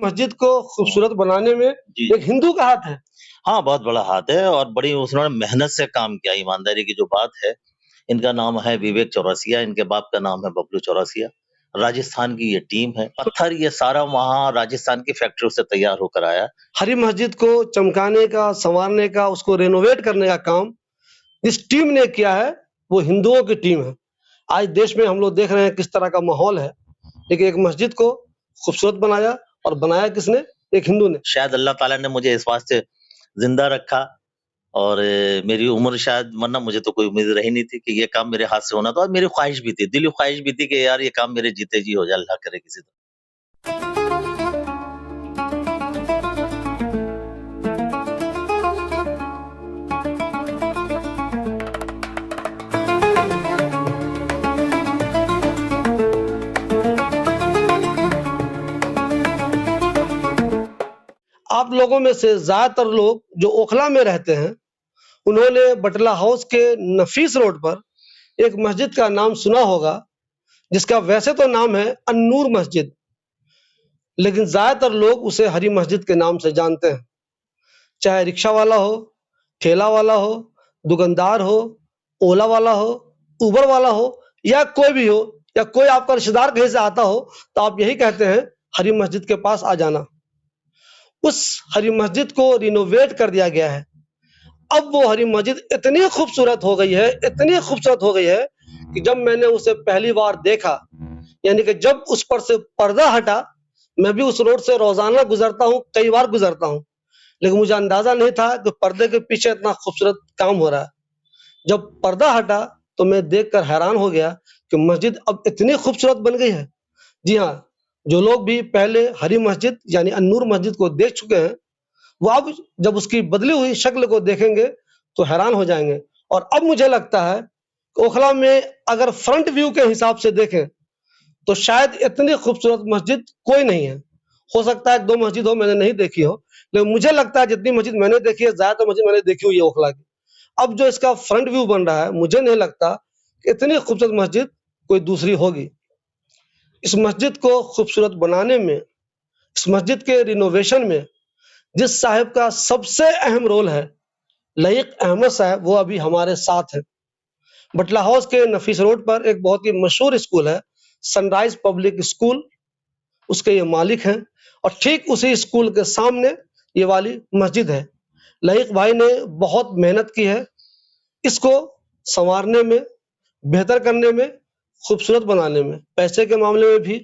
मस्जिद को खूबसूरत बनाने में जी। एक हिंदू का हाथ है। हाँ, बहुत बड़ा हाथ है और बड़ी उन्होंने मेहनत से काम किया, ईमानदारी की जो बात है। इनका नाम है विवेक चौरसिया, इनके बाप का नाम है बबलू चौरसिया। राजस्थान की ये टीम है। पत्थर ये सारा वहाँ राजस्थान की फैक्ट्रियों से तैयार होकर आया। हरी मस्जिद को चमकाने का, संवारने का, उसको रेनोवेट करने का काम जिस टीम ने किया है, वो हिंदुओं की टीम है। आज देश में हम लोग देख रहे हैं किस तरह का माहौल है, लेकिन एक मस्जिद को खूबसूरत बनाया और बनाया किसने? एक हिंदू ने। शायद अल्लाह ताला ने मुझे इस वास्ते ज़िंदा रखा और मेरी उम्र शायद वरना मुझे तो कोई उम्मीद रही नहीं थी कि ये काम मेरे हाथ से होना था और मेरी ख्वाहिश भी थी, दिली ख्वाहिश भी थी कि यार ये काम मेरे जीते जी हो जाए, अल्लाह करे किसी तरह। आप लोगों में से ज़्यादातर लोग जो ओखला में रहते हैं, उन्होंने बटला हाउस के नफीस रोड पर एक मस्जिद का नाम सुना होगा, जिसका वैसे तो नाम है अन-नूर मस्जिद, लेकिन ज़्यादातर लोग उसे हरी मस्जिद के नाम से जानते हैं। चाहे रिक्शा वाला हो, ठेला वाला हो, दुकानदार हो, ओला वाला हो, उबर वाला हो या कोई भी हो या कोई आपका रिश्तेदार कहीं से आता हो, तो आप यही कहते हैं, हरी मस्जिद के पास आ जाना। उस हरी मस्जिद को रिनोवेट कर दिया गया है। अब वो हरी मस्जिद इतनी खूबसूरत हो गई है, इतनी खूबसूरत हो गई है कि जब मैंने उसे पहली बार देखा, यानी कि जब उस पर से पर्दा हटा, मैं भी उस रोड से रोज़ाना गुज़रता हूँ, कई बार गुज़रता हूँ, लेकिन मुझे अंदाज़ा नहीं था कि पर्दे के पीछे इतना खूबसूरत काम हो रहा है। जब पर्दा हटा, तो मैं देखकर हैरान हो गया कि मस्जिद अब इतनी खूबसूरत बन गई है। जी हाँ, जो लोग भी पहले हरी मस्जिद यानी अन-नूर मस्जिद को देख चुके हैं, वो अब जब उसकी बदली हुई शक्ल को देखेंगे तो हैरान हो जाएँगे और अब मुझे लगता है कि ओखला में अगर फ्रंट व्यू के हिसाब से देखें, तो शायद इतनी खूबसूरत मस्जिद कोई नहीं है। हो सकता है 1-2 मस्जिद हो मैंने नहीं देखी हो, लेकिन मुझे लगता है जितनी मस्जिद मैंने देखी है, ज़्यादातर मस्जिद मैंने देखी हुई है ओखला की। अब जो इसका फ्रंट व्यू बन रहा है, मुझे नहीं लगता कि इतनी खूबसूरत मस्जिद कोई दूसरी होगी। इस मस्जिद को खूबसूरत बनाने में, इस मस्जिद के रिनोवेशन में जिस साहिब का सबसे अहम रोल है, लईक अहमद साहब, वो अभी हमारे साथ हैं। बटला हाउस के नफीस रोड पर एक बहुत ही मशहूर स्कूल है, सनराइज़ पब्लिक स्कूल, उसके ये मालिक हैं और ठीक उसी स्कूल के सामने ये वाली मस्जिद है। लईक भाई ने बहुत मेहनत की है, इसको सँवारने में, बेहतर करने में, खूबसूरत बनाने में। पैसे के मामले में भी,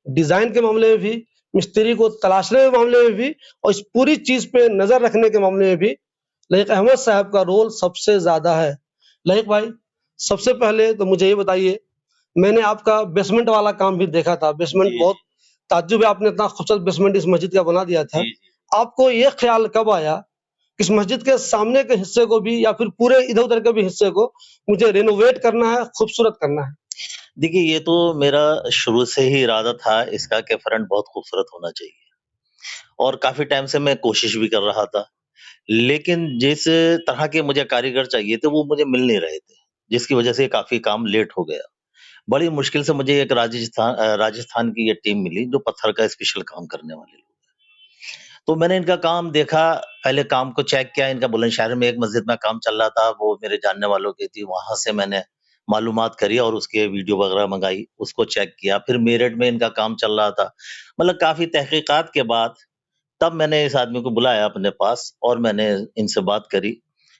डिज़ाइन के मामले में भी, मिस्त्री को तलाशने के मामले में भी और इस पूरी चीज़ पे नज़र रखने के मामले में भी लईक अहमद साहब का रोल सबसे ज़्यादा है। लईक भाई, सबसे पहले तो मुझे ये बताइए, मैंने आपका बेसमेंट वाला काम भी देखा था। बेसमेंट जी, बहुत जी। ताज्जुब है, आपने इतना खूबसूरत बेसमेंट इस मस्जिद का बना दिया था। जी, जी। आपको ये ख़्याल कब आया कि इस मस्जिद के सामने के हिस्से को भी या फिर पूरे इधर-उधर के भी हिस्से को मुझे रेनोवेट करना है, खूबसूरत करना है? देखिए, ये तो मेरा शुरू से ही इरादा था इसका कि फ्रंट बहुत खूबसूरत होना चाहिए और काफ़ी टाइम से मैं कोशिश भी कर रहा था। लेकिन जिस तरह के मुझे कारीगर चाहिए थे, वो मुझे मिल नहीं रहे थे, जिसकी वजह से काफ़ी काम लेट हो गया। बड़ी मुश्किल से मुझे एक राजस्थान की ये टीम मिली, जो पत्थर का स्पेशल काम करने वाले लोग हैं। तो मैंने इनका काम देखा, पहले काम को चेक किया, इनका बुलंदशहर में एक मस्जिद में काम चल रहा था, वो मेरे जानने वालों की थी, वहाँ से मैंने मालूमात करी और उसके वीडियो वगैरह मँगाई, उसको चेक किया। फिर मेरठ में इनका काम चल रहा था। मतलब काफ़ी तहकीकात के बाद तब मैंने इस आदमी को बुलाया अपने पास और मैंने इनसे बात करी।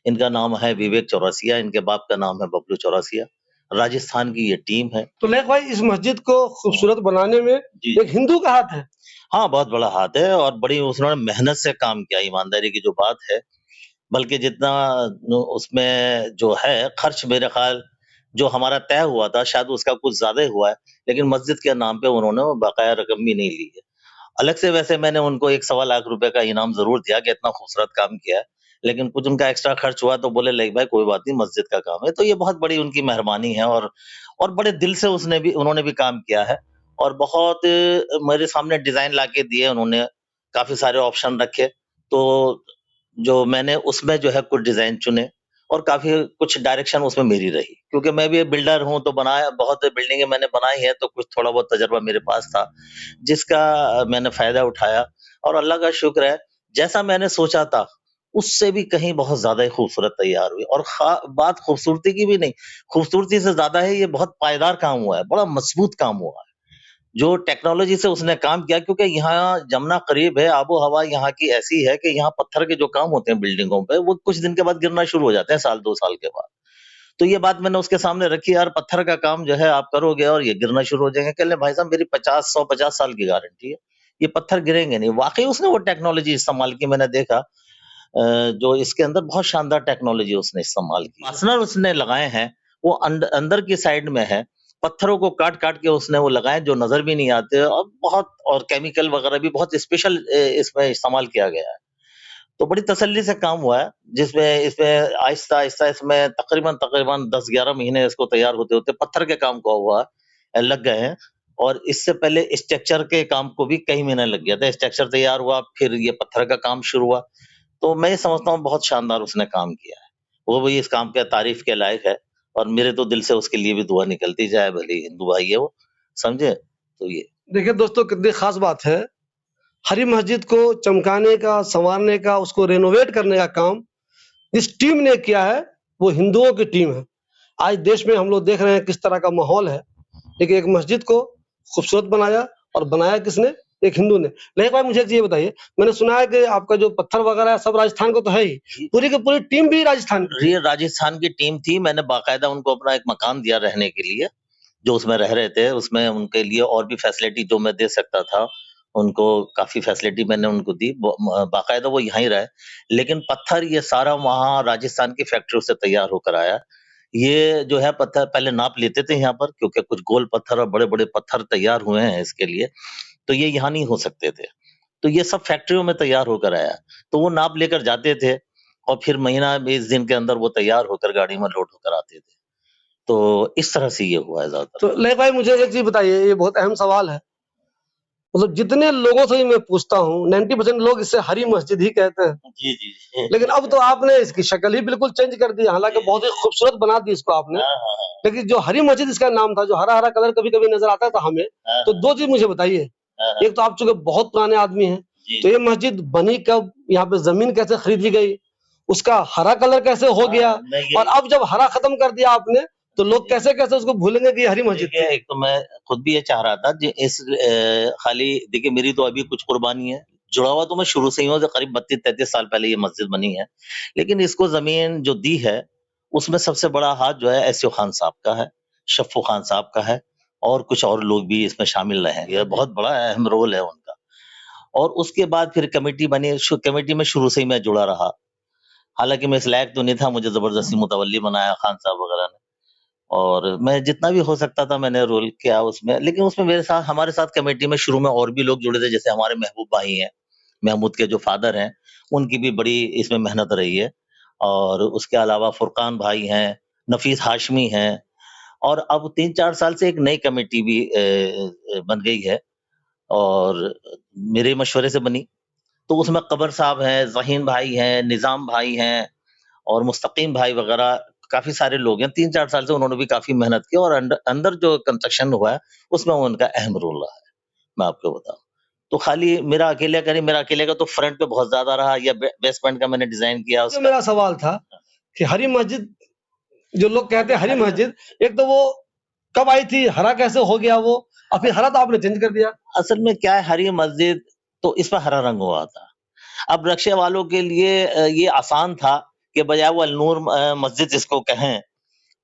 इनका नाम है विवेक चौरसिया, इनके बाप का नाम है बबलू चौरसिया। राजस्थान की ये टीम है। तो लईक भाई, इस मस्जिद को खूबसूरत बनाने में जी। एक हिंदू का हाथ है। हाँ, बहुत बड़ा हाथ है और बड़ी उन्होंने मेहनत से काम किया, ईमानदारी की जो बात है। बल्कि जितना उसमें जो है खर्च मेरे ख़्याल जो हमारा तय हुआ था शायद उसका कुछ ज़्यादा ही हुआ है, लेकिन मस्जिद के नाम पे उन्होंने बकाया रकम भी नहीं ली है। अलग से वैसे मैंने उनको 1 सवा लाख रुपए का इनाम ज़रूर दिया कि इतना खूबसूरत काम किया है, लेकिन कुछ उनका एक्स्ट्रा खर्च हुआ तो बोले नहीं भाई कोई बात नहीं मस्जिद का काम है। तो ये बहुत बड़ी उनकी मेहरबानी है और बड़े दिल से उन्होंने भी काम किया है और बहुत मेरे सामने डिज़ाइन लाके दिए उन्होंने, काफ़ी सारे ऑप्शन रखे। तो जो मैंने उसमें जो है कुछ डिज़ाइन चुने और काफ़ी कुछ डायरेक्शन उसमें मेरी रही। क्योंकि मैं भी बिल्डर हूँ, तो बनाया बहुत बिल्डिंगें मैंने बनाई हैं, तो कुछ थोड़ा बहुत तजुर्बा मेरे पास था, जिसका मैंने फ़ायदा उठाया और अल्लाह का शुक्र है, जैसा मैंने सोचा था, उससे भी कहीं बहुत ज़्यादा ही खूबसूरत तैयार हुई और बात खूबसूरती की भी नहीं, खूबसूरती से ज़्यादा है ये बहुत पायदार काम हुआ है, बड़ा मज़बूत काम हुआ है। जो टेक्नोलॉजी से उसने काम किया क्योंकि यहाँ जमुना करीब है, आबो-हवा यहाँ की ऐसी है कि यहाँ पत्थर के जो काम होते हैं बिल्डिंगों पे, वो कुछ दिन के बाद गिरना शुरू हो जाते हैं, साल 2 साल के बाद। तो ये बात मैंने उसके सामने रखी, यार पत्थर का काम जो है आप करोगे और ये गिरना शुरू हो जाएँगे। कह ले भाई साहब मेरी 150 साल की गारंटी है, ये पत्थर गिरेंगे नहीं। वाक़ई उसने वो टेक्नोलॉजी इस्तेमाल की, मैंने देखा जो इसके अंदर बहुत शानदार टेक्नोलॉजी उसने इस्तेमाल की। फास्टनर उसने लगाए हैं, वो अंदर की साइड में है, पत्थरों को काट-काट के उसने वो लगाए जो नज़र भी नहीं आते और बहुत और केमिकल वगैरह भी बहुत स्पेशल इसमें इस्तेमाल किया गया है। तो बड़ी तसल्ली से काम हुआ है, जिसमें इसमें आहिस्ता-आहिस्ता इसमें तकरीबन 10-11 महीने इसको तैयार होते-होते पत्थर के काम को हुआ लग गए हैं और इससे पहले स्ट्रक्चर के काम को भी कई महीने लग गया था। स्ट्रक्चर तैयार हुआ, फिर ये पत्थर का काम शुरू हुआ। तो मैं ये समझता हूँ बहुत शानदार उसने काम किया है। वो भी इस काम के तारीफ़ के लायक है और मेरे तो दिल से उसके लिए भी दुआ निकलती जाए, भले ही हिंदू भाई है वो, समझे? तो ये। देखिए दोस्तों, कितनी ख़ास बात है। हरी मस्जिद को चमकाने का, संवारने का, उसको रेनोवेट करने का काम जिस टीम ने किया है, वो हिंदुओं की टीम है। आज देश में हम लोग देख रहे हैं किस तरह का माहौल है, लेकिन एक मस्जिद को खूबसूरत बनाया और बनाया किसने? एक हिंदू ने। लेकिन भाई मुझे एक चीज़ बताइए, मैंने सुना है कि आपका जो पत्थर वगैरह है सब राजस्थान का तो है ही, पूरी की पूरी टीम भी राजस्थान की? ये राजस्थान की टीम थी, मैंने बाकायदा उनको अपना एक मकान दिया रहने के लिए, जो उसमें रह रहे थे, उसमें उनके लिए और भी फैसिलिटी जो मैं दे सकता था, उनको काफ़ी फैसिलिटी मैंने उनको दी, बाकायदा वो यहाँ ही रहे। लेकिन पत्थर ये सारा वहाँ राजस्थान की फैक्ट्रियों से तैयार होकर आया। ये जो है पत्थर पहले नाप लेते थे यहाँ पर क्योंकि कुछ गोल पत्थर और बड़े-बड़े पत्थर तैयार हुए हैं इसके लिए, तो ये यहाँ नहीं हो सकते थे। तो ये सब फैक्ट्रियों में तैयार होकर आया। तो वो नाप लेकर जाते थे और फिर महीना 20 दिन के अंदर वो तैयार होकर गाड़ी में लोड होकर आते थे। तो इस तरह से ये हुआ है ज़्यादातर। तो लेकिन भाई मुझे एक चीज़ बताइए, ये बहुत अहम सवाल है। मतलब जितने लोगों से भी मैं पूछता हूँ, 90% लोग इसे हरी मस्जिद ही कहते हैं। जी, जी। लेकिन अब तो आपने इसकी शक्ल ही बिल्कुल चेंज कर दी, हालाँकि बहुत ही खूबसूरत बना दी इसको आपने। हाँ, हाँ, हाँ। लेकिन जो हरी मस्जिद इसका नाम था, जो हरा-हरा कलर कभी-कभी नज़र आता था हमें, हाँ, तो हाँ। 2 चीज़ मुझे बताइए। हाँ, हाँ। एक तो आप चूँकि बहुत पुराने आदमी हैं, जी। तो ये मस्जिद बनी कब? यहाँ पे ज़मीन कैसे खरीदी गई? उसका हरा कलर कैसे हो गया? हाँ, मैं और यही अब जब हरा खत्म कर दिया आपने, तो जी, लोग जी। कैसे-कैसे उसको भूलेंगे कि ये हरी मस्जिद देखिए, थी? एक तो मैं खुद भी ये चाह रहा था कि खाली देखिए मेरी तो अभी कुछ कुर्बानी है। जुड़ा हुआ तो मैं शुरू से ही हूँ, जो करीब 32-33 साल पहले ये मस्जिद बनी है। लेकिन इसको ज़मीन जो दी है, उसमें सबसे बड़ा हाथ जो है एसओ खान साहब का है, शफ़्फ़ू खान साहब का है और कुछ और लोग भी इसमें शामिल रहे हैं। ये बहुत बड़ा अहम रोल है उनका। और उसके बाद फिर कमेटी बनी, कमेटी में शुरू से ही मैं जुड़ा रहा। हालाँकि मैं इस लायक तो नहीं था, मुझे ज़बरदस्ती मुतवल्ली बनाया खान साहब वगैरह ने। और मैं जितना भी हो सकता था मैंने रोल किया उसमें, लेकिन उसमें मेरे साथ हमारे साथ कमेटी में शुरू में और भी लोग जुड़े थे, जैसे हमारे महबूब भाई हैं, महमूद के जो फादर हैं, उनकी भी बड़ी इसमें मेहनत रही है। और उसके अलावा फुरकान भाई हैं, नफ़ीस हाशमी हैं और अब 3-4 साल से एक नई कमेटी भी बन गई है और मेरे मशवरे से बनी। तो उसमें कमर साहब हैं, ज़हीन भाई हैं, निज़ाम भाई हैं और मुस्तकीम भाई वगैरह काफ़ी सारे लोग हैं। 3-4 साल से उन्होंने भी काफ़ी मेहनत की और अंदर जो कंस्ट्रक्शन हुआ है, उसमें उनका अहम रोल रहा है, मैं आपको बताऊँ। तो खाली मेरा अकेले का नहीं, मेरा अकेले का तो फ्रंट पे बहुत ज़्यादा रहा या बेसमेंट का मैंने डिज़ाइन किया जो उसका। मेरा सवाल था कि हरी मस्जिद, जो लोग कहते हैं हरी मस्जिद, एक तो वो कब आई थी? हरा कैसे हो गया वो? और फिर हरा तो आपने चेंज कर दिया। असल में क्या है, हरी मस्जिद तो इस पर हरा रंग हुआ था। अब रक्शे वालों के लिए ये आसान था कि बजाय वो अल-नूर मस्जिद जिसको कहें,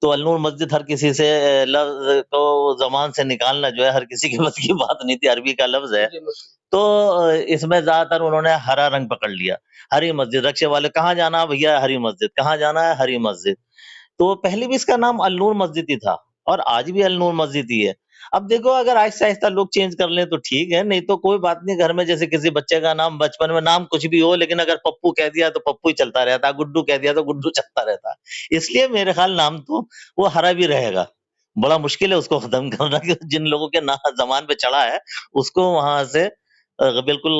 तो अल-नूर मस्जिद हर किसी से लफ्ज़ को ज़बान से निकालना जो है हर किसी के बस की बात नहीं थी, अरबी का लफ्ज़ है। तो इसमें ज़्यादातर उन्होंने हरा रंग पकड़ लिया। हरी मस्जिद, रक्शे वाले कहाँ जाना है भैया? हरी मस्जिद, कहाँ जाना है? हरी मस्जिद। तो पहले भी इसका नाम अल-नूर मस्जिद ही था और आज भी अल-नूर मस्जिद ही है। अब देखो अगर आहिस्ता-आहिस्ता लोग चेंज कर लें तो ठीक है, नहीं तो कोई बात नहीं। घर में जैसे किसी बच्चे का नाम बचपन में नाम कुछ भी हो, लेकिन अगर पप्पू कह दिया तो पप्पू ही चलता रहता है, गुड्डू कह दिया तो गुड्डू चलता रहता है। इसलिए मेरे ख्याल नाम तो वो हरा भी रहेगा। बड़ा मुश्किल है उसको खत्म करना कि जिन लोगों के ना ज़बान पे चढ़ा है, उसको वहाँ से बिल्कुल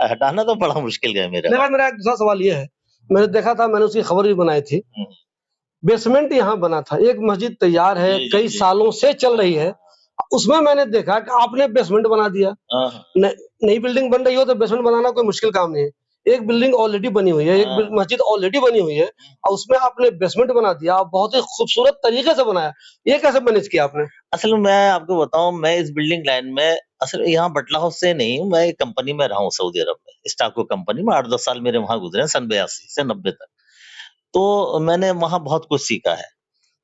हटाना तो बड़ा मुश्किल है मेरे नहीं ख्याल। भाई, मेरा एक दूसरा सवाल ये है, मैंने देखा था, मैंने उसकी खबर भी बनाई थी। बेसमेंट यहाँ बना था, एक मस्जिद तैयार है, जी, जी, कई जी। सालों से चल रही है। उसमें मैंने देखा कि आपने बेसमेंट बना दिया। नई बिल्डिंग बन रही हो तो बेसमेंट बनाना कोई मुश्किल काम नहीं है। एक बिल्डिंग ऑलरेडी बनी हुई है, एक मस्जिद ऑलरेडी बनी हुई है और उसमें आपने बेसमेंट बना दिया, बहुत ही खूबसूरत तरीके से बनाया। ये कैसे मैनेज किया आपने? असल में मैं आपको बताऊँ, मैं इस बिल्डिंग लाइन में असल यहाँ बटला हाउस से नहीं हूँ, मैं एक कंपनी में रहा हूँ सऊदी अरब में, स्टाको कंपनी में 8-10 साल मेरे वहाँ गुज़रे हैं, सन 82 से 90 तक। तो मैंने वहाँ बहुत कुछ सीखा है।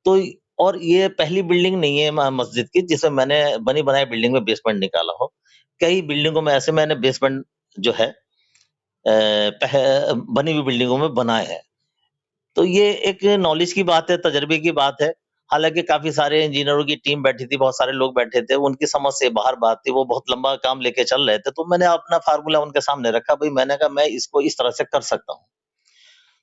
तो और ये पहली बिल्डिंग नहीं है मस्जिद की जिसमें मैंने बनी बनाई बिल्डिंग में बेसमेंट निकाला हो। कई बिल्डिंगों में ऐसे मैंने बेसमेंट जो है बनी हुई बिल्डिंगों में बनाए हैं। तो ये एक नॉलेज की बात है, तजर्बे की बात है। हालाँकि काफ़ी सारे इंजीनियरों की टीम बैठी थी, बहुत सारे लोग बैठे थे, उनकी समझ से बाहर बात थी, वो बहुत लंबा काम लेके चल रहे थे, तो मैंने अपना फ़ॉर्मूला उनके सामने रखा, भई मैंने कहा मैं इसको इस तरह से कर सकता हूँ।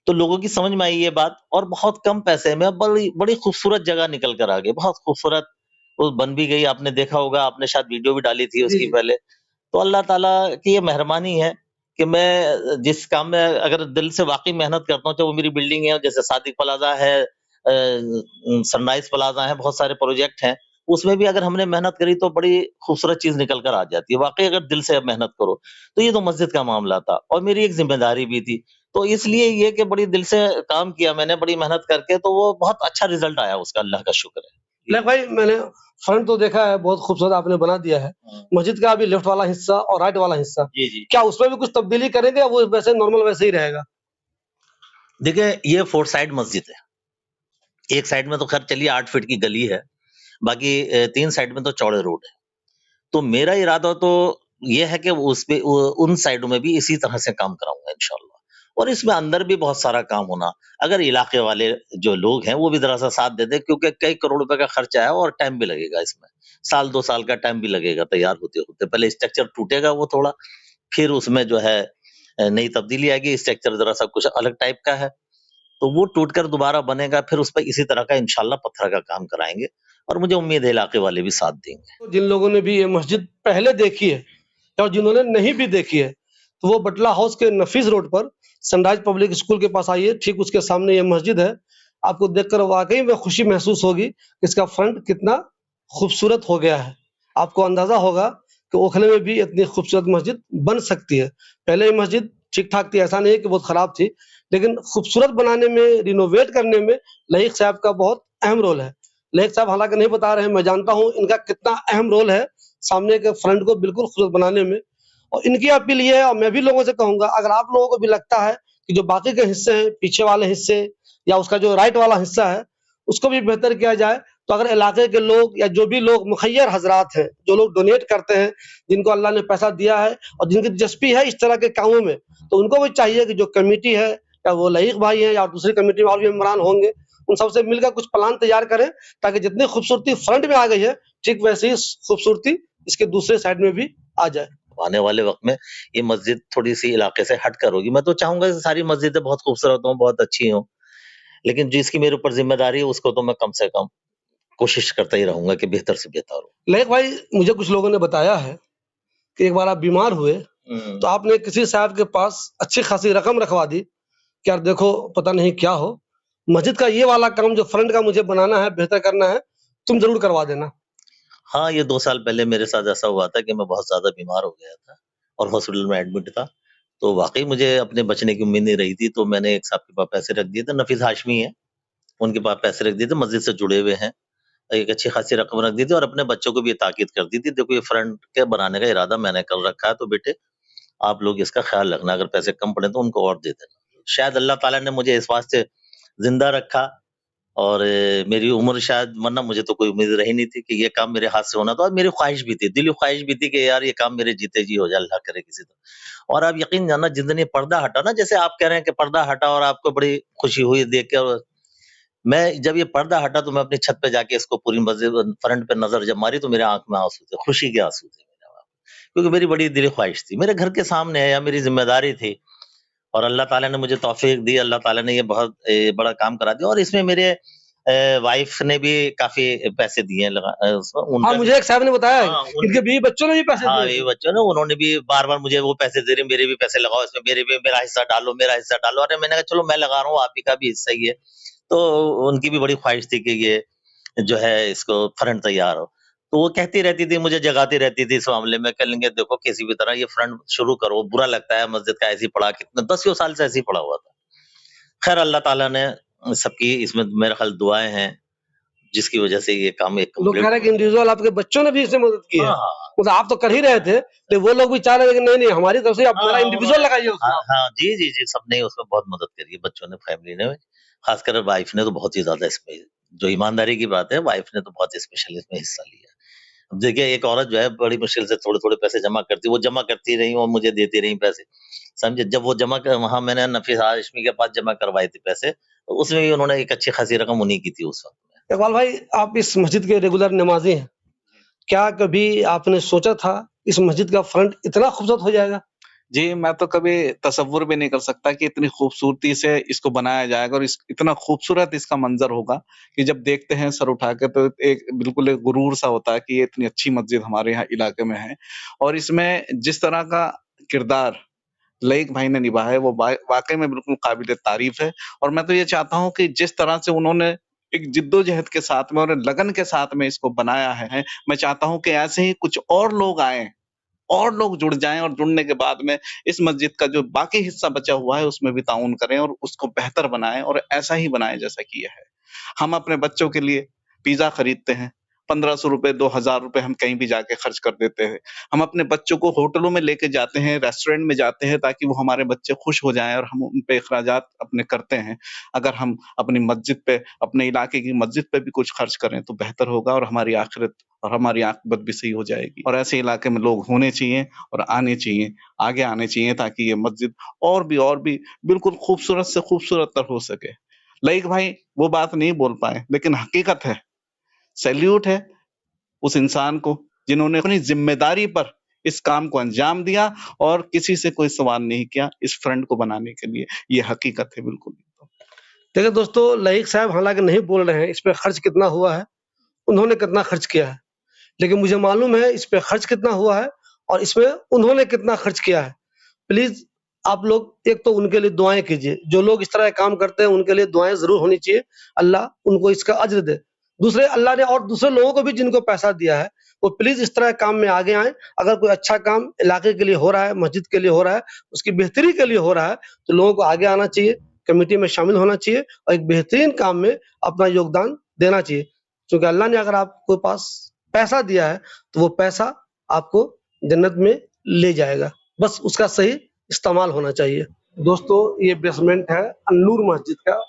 तो लोगों की समझ में आई ये बात और बहुत कम पैसे में बड़ी बड़ी खूबसूरत जगह निकल कर आ गई, बहुत खूबसूरत वो बन भी गई, आपने देखा होगा, आपने शायद वीडियो भी डाली थी जी, उसकी जी। पहले। तो अल्लाह ताला की ये मेहरबानी है कि मैं जिस काम में अगर दिल से वाक़ई मेहनत करता हूँ, चाहे वो मेरी बिल्डिंग है, जैसे सादिक प्लाज़ा है, सनराइज़ प्लाज़ा है, बहुत सारे प्रोजेक्ट हैं, उसमें भी अगर हमने मेहनत करी तो बड़ी खूबसूरत चीज़ निकल कर आ जाती है। वाक़ई अगर दिल से मेहनत करो, तो ये तो मस्जिद का मामला था और मेरी एक ज़िम्मेदारी भी थी। तो इसलिए ये कि बड़ी दिल से काम किया मैंने, बड़ी मेहनत करके, तो वो बहुत अच्छा रिज़ल्ट आया उसका, अल्लाह का शुक्र है। लाइक भाई, मैंने फ्रंट तो देखा है, बहुत खूबसूरत आपने बना दिया है। मस्जिद का अभी लेफ्ट वाला हिस्सा और राइट वाला हिस्सा, जी, जी। क्या उसमें भी कुछ तब्दीली करेंगे या वो वैसे नॉर्मल वैसे ही रहेगा? देखिए, ये 4 साइड मस्जिद है। एक साइड में तो ख़ैर चलिए 8 फीट की गली है, बाकी 3 साइड में तो चौड़े रोड है। तो मेरा इरादा तो ये है कि वो उसपे उन साइडों में भी इसी तरह से काम कराऊँगा इंशाअल्लाह और इसमें अंदर भी बहुत सारा काम होना। अगर इलाके वाले जो लोग हैं, वो भी ज़रा-सा साथ दे दें क्योंकि कई करोड़ रुपए का खर्चा है और टाइम भी लगेगा इसमें। साल 2 साल का टाइम भी लगेगा तैयार होते-होते। पहले स्ट्रक्चर टूटेगा वो थोड़ा, फिर उसमें जो है नई तब्दीली आएगी, स्ट्रक्चर ज़रा-सा कुछ अलग टाइप का है। तो वो टूटकर दोबारा बनेगा, फिर उस पे इसी तरह का इंशाअल्लाह पत्थर का काम कराएँगे और मुझे उम्मीद है इलाके वाले भी साथ देंगे। तो जिन लोगों ने भी ये मस्जिद पहले देखी है और जिन्होंने नहीं भी देखी है, तो वो बटला हाउस के नफीस रोड पर सनराइज पब्लिक स्कूल के पास आइए, ठीक उसके सामने ये मस्जिद है। आपको देखकर वाक़ई में खुशी महसूस होगी कि इसका फ्रंट कितना खूबसूरत हो गया है। आपको अंदाज़ा होगा कि ओखले में भी इतनी खूबसूरत मस्जिद बन सकती है। पहले ये मस्जिद ठीक-ठाक थी, ऐसा नहीं है कि बहुत खराब थी, लेकिन खूबसूरत बनाने में, रिनोवेट करने में लईक साहब का बहुत अहम रोल है। लईक साहब हालाँकि नहीं बता रहे हैं, मैं जानता हूँ इनका कितना अहम रोल है सामने के फ्रंट को बिल्कुल खूबसूरत बनाने में। और इनकी अपील ये है और मैं भी लोगों से कहूँगा, अगर आप लोगों को भी लगता है कि जो बाकी के हिस्से हैं, पीछे वाले हिस्से या उसका जो राइट वाला हिस्सा है, उसको भी बेहतर किया जाए, तो अगर इलाके के लोग या जो भी लोग मुखय्यर हज़रात हैं, जो लोग डोनेट करते हैं, जिनको अल्लाह ने पैसा दिया है और जिनकी दिलचस्पी है इस तरह के कामों में, तो उनको भी चाहिए कि जो कमिटी है या वो लईक भाई हैं या दूसरी कमिटी में और भी मेंबरान होंगे, उन सबसे मिलकर कुछ प्लान तैयार करें ताकि जितनी खूबसूरती फ्रंट में आ गई है, ठीक वैसे ही खूबसूरती इसके दूसरे साइड में भी आ जाए। आने वाले वक़्त में ये मस्जिद थोड़ी-सी इलाके से हटकर होगी। मैं तो चाहूँगा कि सारी मस्जिदें बहुत खूबसूरत हों, बहुत अच्छी हों, लेकिन जिसकी मेरे ऊपर ज़िम्मेदारी है उसको तो मैं कम से कम कोशिश करता ही रहूँगा कि बेहतर से बेहतर हो। लईक भाई, मुझे कुछ लोगों ने बताया है कि एक बार आप बीमार हुए, तो आपने किसी साहब के पास अच्छी खासी रकम रखवा दी कि यार देखो पता नहीं क्या हो, मस्जिद का ये वाला काम जो फ्रंट का मुझे बनाना है, बेहतर करना है, तुम ज़रूर करवा देना। हाँ, ये 2 साल पहले मेरे साथ ऐसा हुआ था कि मैं बहुत ज़्यादा बीमार हो गया था और हॉस्पिटल में एडमिट था। तो वाक़ई मुझे अपने बचने की उम्मीद नहीं रही थी, तो मैंने एक साहब के पास पैसे रख दिए थे, नफ़ीस हाशमी हैं, उनके पास पैसे रख दिए थे, मस्जिद से जुड़े हुए हैं। एक अच्छी खासी रकम रख दी थी और अपने बच्चों को भी ये ताकीद कर दी थी, देखो ये फ्रंट के बनाने का इरादा मैंने कर रखा है, तो बेटे आप लोग इसका ख़्याल रखना, अगर पैसे कम पड़े तो उनको और दे देना। शायद अल्लाह ताला ने मुझे इस वास्ते ज़िंदा रखा और मेरी उम्र शायद, वरना मुझे तो कोई उम्मीद रही नहीं थी कि ये काम मेरे हाथ से होना था और मेरी ख़्वाहिश भी थी, दिली ख़्वाहिश भी थी कि यार ये काम मेरे जीते जी हो जाए, अल्लाह करे किसी तरह। और आप यकीन जानना जिस दिन ये पर्दा हटा ना, जैसे आप कह रहे हैं कि पर्दा हटा और आपको बड़ी खुशी हुई देख के, और मैं जब ये पर्दा हटा तो मैं अपनी छत पे जाके इसको पूरी मस्जिद फ्रंट पे नज़र जब मारी तो मेरे आँख में आँसू थे, खुशी के आँसू थे मेरे वहाँ। क्योंकि मेरी बड़ी दिली ख़्वाहिश थी, मेरे घर के सामने है या मेरी ज़िम्मेदारी थी और अल्लाह ताला ने मुझे तौफ़ीक दी, अल्लाह ताला ने ये बहुत बड़ा काम करा दिया और इसमें मेरे वाइफ ने भी काफ़ी पैसे दिए हैं उसमें हाँ, उनका भी मुझे एक साहब ने बताया है, हाँ, इनके बीवी बच्चों ने भी पैसे हाँ, दिए ये थे। बच्चों ने उन्होंने भी बार-बार मुझे वो पैसे दे रहे, मेरे भी पैसे लगाओ इसमें, मेरे भी मेरा हिस्सा डालो, मेरा हिस्सा डालो। अरे मैंने कहा चलो मैं लगा रहा हूँ, आप ही का भी हिस्सा ही है। तो उनकी भी बड़ी ख्वाहिश थी कि ये जो है इसको फ्रंट तैयार हो। तो वो कहती रहती थी, मुझे जगाती रहती थी इस मामले में, कहेंगे देखो किसी भी तरह ये फ्रंट शुरू करो, बुरा लगता है मस्जिद का ऐसे ही पड़ा, कितना 10 साल से ऐसे ही पड़ा हुआ था। खैर अल्लाह ताला ने सबकी इसमें मेरा ख्याल दुआएँ हैं, जिसकी वजह से ये काम एक लोग कह कंप्लीट रहे हैं कि इंडिविजुअल आपके बच्चों ने भी इसमें मदद की है। हाँ, हाँ। मतलब आप तो कर ही रहे थे, तो वो लोग भी चाह रहे थे कि नहीं-नहीं हमारी तरफ से आप हाँ, मेरा हाँ, इंडिविजुअल उन्होंने लगाइए उसमें हाँ, आप। हाँ, जी, जी, जी, सबने उसमें बहुत मदद करी है, बच्चों ने, फैमिली ने, खासकर वाइफ ने तो बहुत ही ज़्यादा इसमें जो ईमानदारी की बात है, वाइफ ने तो बहुत स्पेशली इसमें हिस्सा लिया। अब देखिए एक औरत जो है बड़ी मुश्किल से थोड़े-थोड़े पैसे जमा करती, वो जमा करती रही और मुझे देती रही पैसे, समझे? जब वो जमा कर वहाँ मैंने नफ़ीस हाशमी के पास जमा करवाए थे पैसे, तो उसमें भी उन्होंने एक अच्छी खासी रकम उन्हीं की थी उस वक़्त में। इकबाल भाई, आप इस मस्जिद के रेगुलर नमाज़ी हैं। क्या कभी आपने सोचा था इस मस्जिद का फ्रंट इतना खूबसूरत हो जाएगा? जी, मैं तो कभी तसव्वुर भी नहीं कर सकता कि इतनी खूबसूरती से इसको बनाया जाएगा और इस इतना खूबसूरत इसका मंज़र होगा कि जब देखते हैं सर उठा के तो एक बिल्कुल एक गुरूर सा होता है कि ये इतनी अच्छी मस्जिद हमारे यहाँ इलाके में है। और इसमें जिस तरह का किरदार लईक भाई ने निभाया है वो वाक़ई में बिल्कुल काबिल-ए-तारीफ़ है। और मैं तो ये चाहता हूँ कि जिस तरह से उन्होंने एक जिद्दोजहद के साथ में और लगन के साथ में इसको बनाया है, मैं चाहता हूँ कि ऐसे ही कुछ और लोग आएँ और लोग जुड़ जाएँ और जुड़ने के बाद में इस मस्जिद का जो बाकी हिस्सा बचा हुआ है उसमें भी ताउन करें और उसको बेहतर बनाएँ और ऐसा ही बनाएँ जैसा कि ये है। हम अपने बच्चों के लिए पिज़्ज़ा खरीदते हैं, ₹1500 ₹2000 हम कहीं भी जाके खर्च कर देते हैं। हम अपने बच्चों को होटलों में लेके जाते हैं, रेस्टोरेंट में जाते हैं ताकि वो हमारे बच्चे खुश हो जाएँ और हम उन पे अखराजात अपने करते हैं। अगर हम अपनी मस्जिद पे, अपने इलाके की मस्जिद पे भी कुछ खर्च करें तो बेहतर होगा और हमारी आखिरत और हमारी आक़िबत भी सही हो जाएगी। और ऐसे इलाके में लोग होने चाहिए और आने चाहिए, आगे आने चाहिए ताकि ये मस्जिद और भी बिल्कुल खूबसूरत से खूबसूरत हो सके। लईक भाई वो बात नहीं बोल पाए, लेकिन हकीकत है। सैल्यूट है उस इंसान को जिन्होंने अपनी ज़िम्मेदारी पर इस काम को अंजाम दिया और किसी से कोई सवाल नहीं किया इस फ्रंट को बनाने के लिए। ये हकीकत है बिल्कुल। देखिए दोस्तों, लईक साहब हालाँकि नहीं बोल रहे हैं इस पे खर्च कितना हुआ है, उन्होंने कितना खर्च किया है। लेकिन मुझे मालूम है इस पे खर्च कितना हुआ है और इसमें उन्होंने कितना खर्च किया है। प्लीज़ आप लोग एक तो उनके लिए दुआएँ कीजिए। जो लोग इस तरह के काम करते हैं उनके लिए दुआएँ ज़रूर होनी चाहिए। अल्लाह उनको इसका अज्र दे। दूसरे अल्लाह ने और दूसरे लोगों को भी जिनको पैसा दिया है, वो प्लीज़ इस तरह के काम में आगे आएँ। अगर कोई अच्छा काम इलाके के लिए हो रहा है, मस्जिद के लिए हो रहा है, उसकी बेहतरी के लिए हो रहा है, तो लोगों को आगे आना चाहिए, कमिटी में शामिल होना चाहिए और एक बेहतरीन काम में अपना योगदान देना चाहिए। क्योंकि अल्लाह ने अगर आपके पास पैसा दिया है, तो वो पैसा आपको जन्नत में ले जाएगा। बस उसका सही इस्तेमाल होना चाहिए। दोस्तों, ये बेसमेंट है अन-नूर मस्जिद का,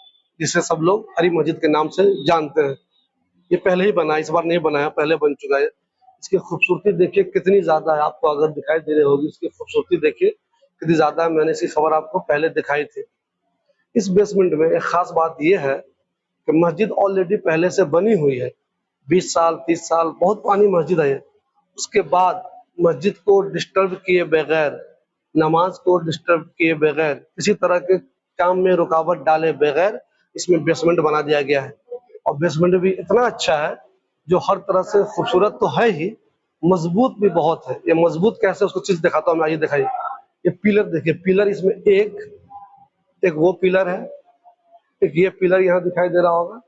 जिसे सब लोग हरी मस्जिद के नाम से जानते हैं। ये पहले ही बना है, इस बार नहीं बनाया, पहले बन चुका है। इसकी खूबसूरती देखिए कितनी ज़्यादा है, आपको अगर दिखाई दे रही होगी, इसकी खूबसूरती देखिए कितनी ज़्यादा है। मैंने इसकी खबर आपको पहले दिखाई थी। इस बेसमेंट में एक ख़ास बात ये है कि मस्जिद ऑलरेडी पहले से बनी हुई है। 20 साल, 30 साल बहुत पुरानी मस्जिद है ये। उसके बाद मस्जिद को डिस्टर्ब किए बगैर, नमाज को डिस्टर्ब किए बगैर, किसी तरह के काम में रुकावट डाले बगैर इसमें बेसमेंट बना दिया गया है। और बेसमेंट भी इतना अच्छा है जो हर तरह से खूबसूरत तो है ही, मजबूत भी बहुत है। ये मजबूत कैसे उसको चीज़ दिखाता हूँ मैं, आइए दिखाइए। ये पिलर देखिए, पिलर इसमें एक वो पिलर है, एक ये पिलर यहाँ दिखाई दे रहा होगा,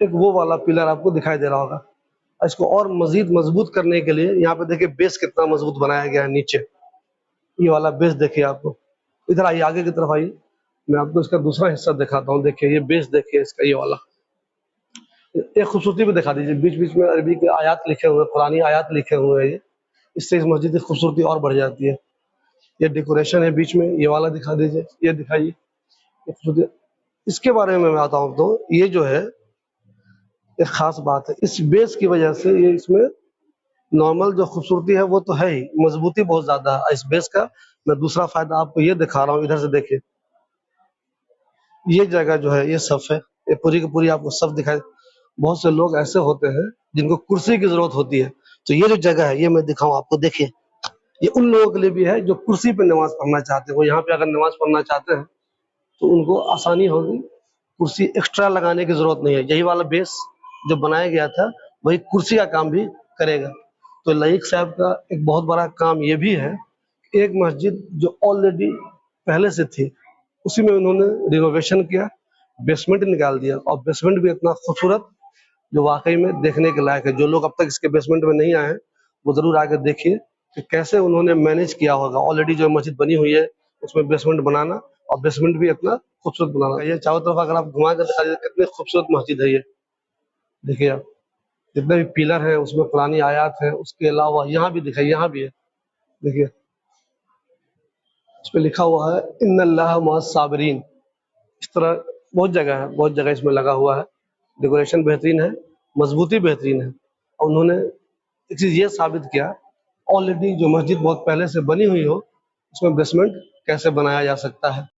एक वो वाला पिलर आपको दिखाई दे रहा होगा। इसको और मज़ीद मजबूत करने के लिए यहाँ पे देखिए बेस कितना मजबूत बनाया गया है नीचे। ये वाला बेस देखिए आपको। इधर आइए, आगे की तरफ आइए, मैं आपको इसका दूसरा हिस्सा दिखाता हूँ। देखिए ये बेस देखिए इसका, ये वाला। एक खूबसूरती भी दिखा दीजिए, बीच-बीच में अरबी के आयात लिखे हुए हैं, कुरानी आयात लिखे हुए हैं ये। इससे इस मस्जिद की खूबसूरती और बढ़ जाती है। ये डेकोरेशन है बीच में, ये वाला दिखा दीजिए, ये दिखाइए। ये खूबसूरती इसके बारे में मैं आता हूँ तो ये जो है एक ख़ास बात है। इस बेस की वजह से ये इसमें नॉर्मल जो खूबसूरती है वो तो है ही, मजबूती बहुत ज़्यादा है इस बेस का। मैं दूसरा फ़ायदा आपको ये दिखा रहा हूँ, इधर से देखिए। ये जगह जो है ये सफ़ है, ये पूरी की पूरी आपको सफ़ दिखाई। बहुत से लोग ऐसे होते हैं जिनको कुर्सी की ज़रूरत होती है, तो ये जो जगह है ये मैं दिखाऊँ आपको, देखिए। ये उन लोगों के लिए भी है जो कुर्सी पे नमाज़ पढ़ना चाहते हैं। वो यहाँ पे अगर नमाज़ पढ़ना चाहते हैं तो उनको आसानी होगी कुर्सी एक्स्ट्रा लगाने की ज़रूरत नहीं है। यही वाला बेस जो बनाया गया था, वही कुर्सी का काम भी करेगा। तो लईक साहब का एक बहुत बड़ा काम ये भी है, एक मस्जिद जो ऑलरेडी पहले से थी, उसी में उन्होंने रिनोवेशन किया, बेसमेंट निकाल दिया और बेसमेंट भी इतना खूबसूरत जो वाक़ई में देखने के लायक है। जो लोग अब तक इसके बेसमेंट में नहीं आए हैं, वो ज़रूर आके देखिए कि कैसे उन्होंने मैनेज किया होगा। ऑलरेडी जो मस्जिद बनी हुई है, उसमें बेसमेंट बनाना और बेसमेंट भी इतना खूबसूरत बनाना। ये चारों तरफ अगर आप घुमा के दिखा दीजिए, कितनी खूबसूरत मस्जिद है ये। देखिए आप, जितने भी पिलर हैं, उसमें पुरानी आयात है। उसके अलावा यहाँ भी दिखाइए, यहाँ भी है। देखिए, इस पे लिखा हुआ है, इन्नल्लाह मअस साबिरीन। इस तरह बहुत जगह इसमें लगा हुआ है। डेकोरेशन बेहतरीन है, मजबूती बेहतरीन है। और उन्होंने एक चीज़ ये साबित किया, ऑलरेडी जो मस्जिद बहुत पहले से बनी हुई हो, उसमें बेसमेंट कैसे बनाया जा सकता है।